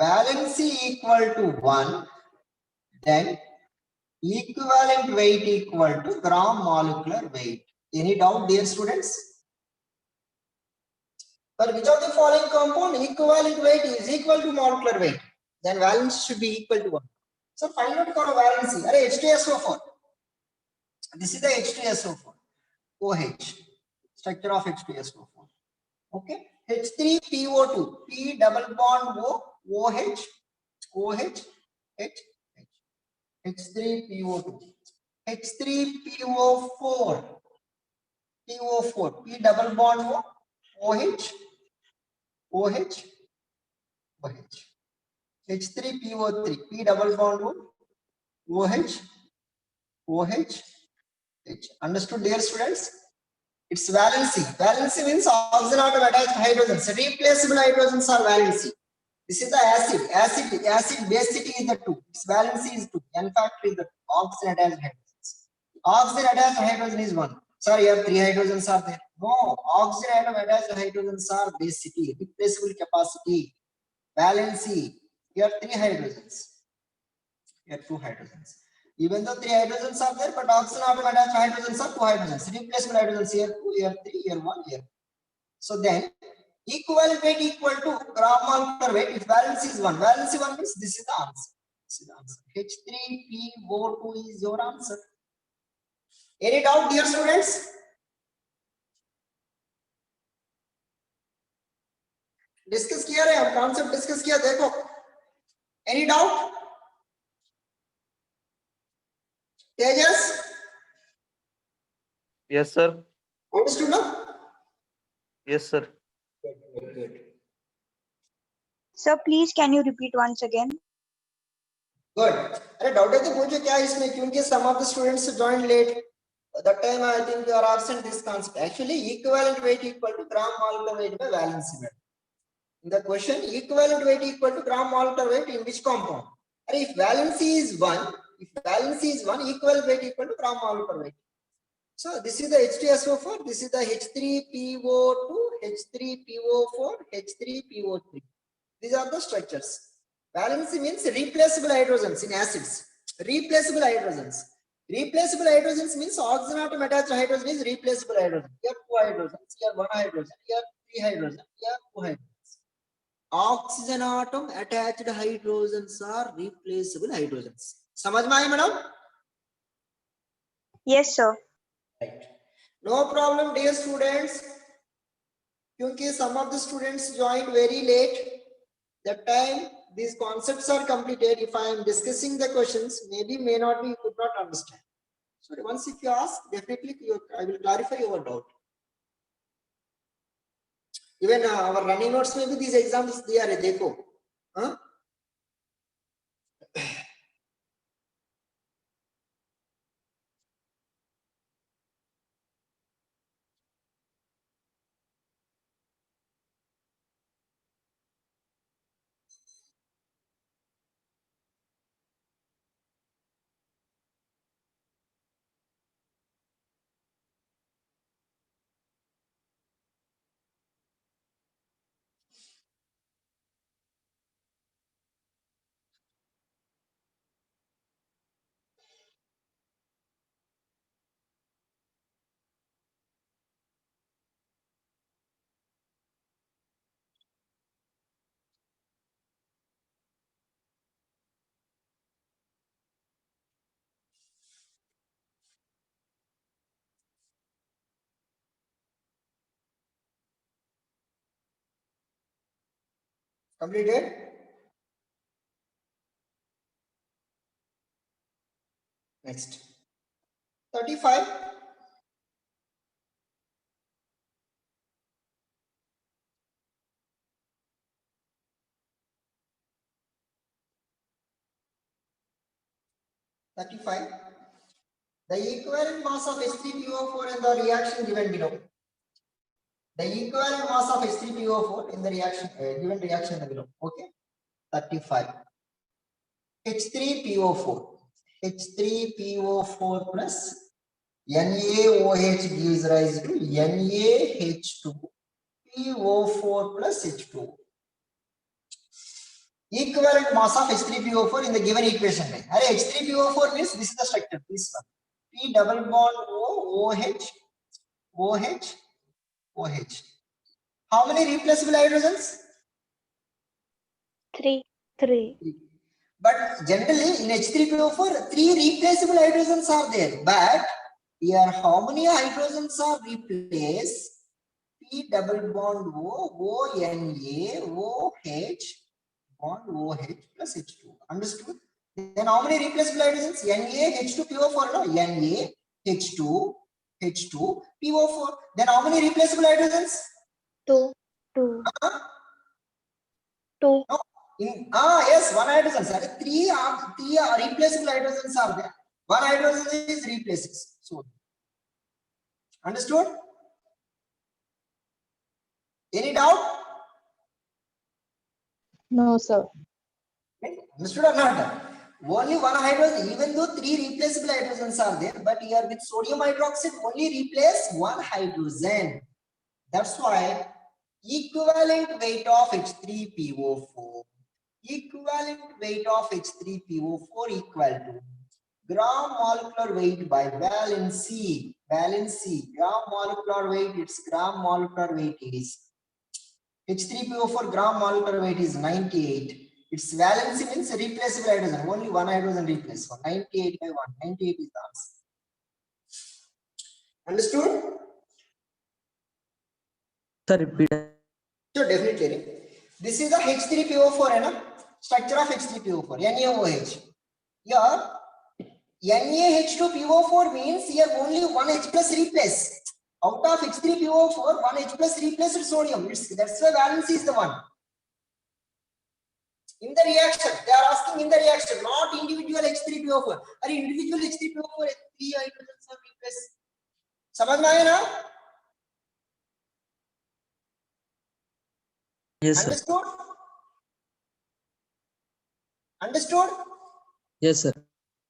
valency equal to 1, then equivalent weight equal to gram molecular weight. Any doubt, dear students? For which of the following compound equivalent weight is equal to molecular weight? Then valence should be equal to 1. So find out for valency. Array H2SO4. This is the H2SO4. OH. Structure of H2SO4. Okay. H3PO2. P double bond O. OH. OH. H. H. H3PO2. H3PO4. PO4. P double bond O. OH. OH. OH. H3PO3. P double bond O. OH. OH. H. Understood, dear students? It's valency. Valency means oxygen atom attached hydrogens. Replaceable hydrogens are valency. This is the acid. Acid basicity is the 2. Its valency is 2. N factor is the 2. Oxygen attached hydrogens. Oxygen attached hydrogen is 1. Sir, here 3 hydrogens are there. No, oxygen atom attached hydrogens are basicity. Replaceable capacity. Valency. Here 3 hydrogens. Here 2 hydrogens. Even though 3 hydrogens are there, but oxygen atom attached hydrogens are 2 hydrogens. Replaceable hydrogens here 2, here 3, here 1, here. So then, equivalent weight equal to gram molecular weight if valency is 1. Valency 1 means this is the answer. This is the answer. H3PO2 is your answer. Any doubt, dear students? Discuss किया है हम concept discuss किया देखो. Any doubt? Tejas? Yes, sir. Understood now? Yes, sir. Good. Sir, please can you repeat once again? Good. अरे doubt है तो पूछो क्या इसमें क्योंकि some of the students joined late. That time I think you are absent this concept. Actually, equivalent weight equal to gram molecular weight by valency weight. In the question, equivalent weight equal to gram molecular weight in which compound? And if valency is 1, equivalent weight equal to gram molecular weight. So this is the H2SO4, this is the H3PO2, H3PO4, H3PO3. These are the structures. Valency means replaceable hydrogens in acids. Replaceable hydrogens. Replaceable hydrogens means oxygen atom attached hydrogen is replaceable hydrogen. Here 2 hydrogens, here 1 hydrogen, here 3 hydrogen, here 2 hydrogens. Oxygen atom attached hydrogens are replaceable hydrogens. समझ में आई madam? Yes, sir. Right. No problem, dear students. क्योंकि some of the students joined very late. That time these concepts are completed. If I am discussing the questions, maybe may not be, you could not understand. So once if you ask, definitely I will clarify your doubt. Even our running notes में भी these examples दिया है देखो. हाँ? Completed? Next. 35. 35. The equivalent mass of H3PO4 in the reaction given below. The equivalent mass of H3PO4 in the reaction given reaction below. Okay. 35. H3PO4. H3PO4 plus NaOH gives rise to NaH2PO4 plus H2. Equivalent mass of H3PO4 in the given equation. H3PO4 means this is the structure. This one. P double bond O, OH, OH, OH. How many replaceable hydrogens? 3. 3. But generally in H3PO4, 3 replaceable hydrogens are there. But here how many hydrogens are replaced? P double bond O, ONA, OH, bond OH plus H2. Understood? Then how many replaceable hydrogens? NaH2PO4, no? NaH2, H2, PO4. Then how many replaceable hydrogens? 2. 2. Huh? 2. No. Yes, one hydrogen. Sorry. Three replaceable hydrogens are there. One hydrogen is replaces. So, understood? Any doubt? No, sir. Understood or not? Only one hydrogen, even though 3 replaceable hydrogens are there, but here with sodium hydroxide only replace one hydrogen. That's why equivalent weight of H3PO4. Equivalent weight of H3PO4 equal to gram molecular weight by valency. Valency. Gram molecular weight, its gram molecular weight is H3PO4 gram molecular weight is 98. Its valency means replaceable hydrogen. Only one hydrogen replaced. So 98 by 1. 98 is the answer. Understood? Sir, repeat. Sure, definitely. This is the H3PO4 structure of H3PO4, NaOH. Here, NaH2PO4 means here only one H plus replace. Out of H3PO4, one H plus replaced sodium. That's why valency is the one. In the reaction, they are asking in the reaction, not individual H3PO4. Are individual H3PO4 3 hydrogens are replaced? समझ में आया ना? Yes, sir. Understood? Understood? Yes, sir.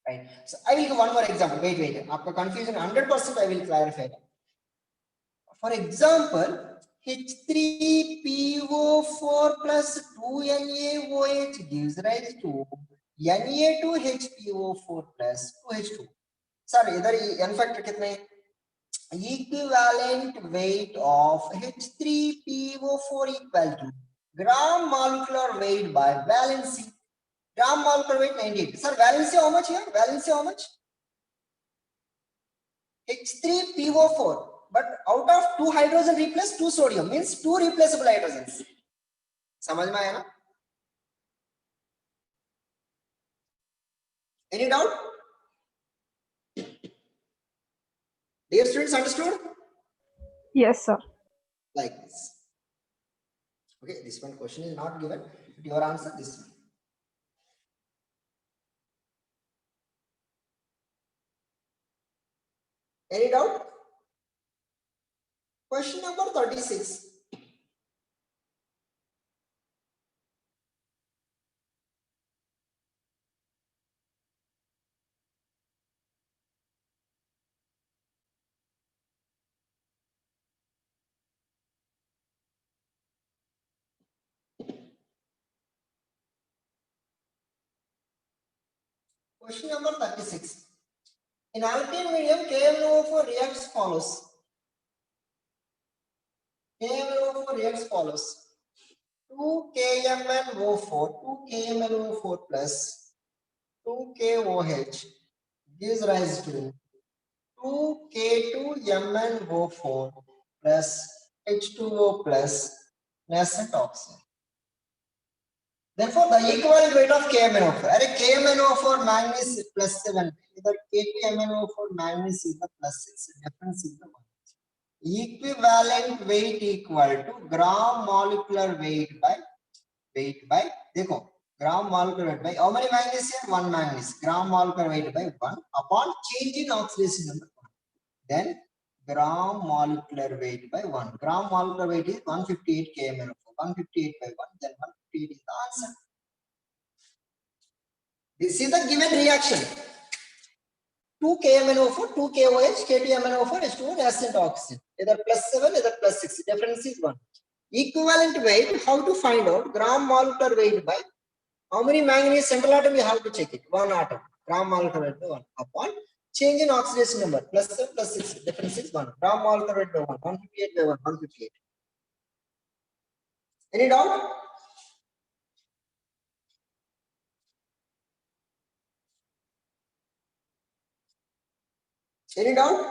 Right. So I will give one more example. Wait. After confusion, 100% I will clarify. For example, H3PO4 plus 2NaOH gives rise to Na2HPO4 plus 2H2. Sorry, इधर n factor कितना है? Equivalent weight of H3PO4 equal to gram molecular weight by valency. Gram molecular weight 98. Sir, valency how much here? Valency how much? H3PO4. But out of 2 hydrogen replace 2 sodium means 2 replaceable hydrogens. समझ में आया ना? Any doubt? Dear students, understood? Yes, sir. Like this. Okay, this one question is not given, but your answer this one. Any doubt? Question number 36. Question number 36. In alkene medium, KMnO4 reacts follows. KMnO4 reacts follows. 2KMnO4, 2KMnO4 plus 2KOH gives rise to 2K2MnO4 plus H2O plus nascent oxygen. Therefore, the equivalent weight of KMnO4. KMnO4 manganese plus 7. Either K2MnO4 manganese is the plus 6. Difference is the 1. Equivalent weight equal to gram molecular weight by देखो gram molecular weight by how many manganese here? 1 manganese. Gram molecular weight by 1 upon change in oxidation number 1. Then gram molecular weight by 1. Gram molecular weight is 158 kmnO4. 158 by 1, then 158 is the answer. This is the given reaction. 2 kMnO4, 2 KOH, K2MnO4, H2O, nascent oxygen. Either +7, either +6. Difference is 1. Equivalent weight, how to find out? Gram molecular weight by how many manganese central atom you have to check it? 1 atom. Gram molecular weight by 1. Upon change in oxidation number, +7, +6. Difference is 1. Gram molecular weight by 1. 158 by 1. 158. Any doubt? Any doubt?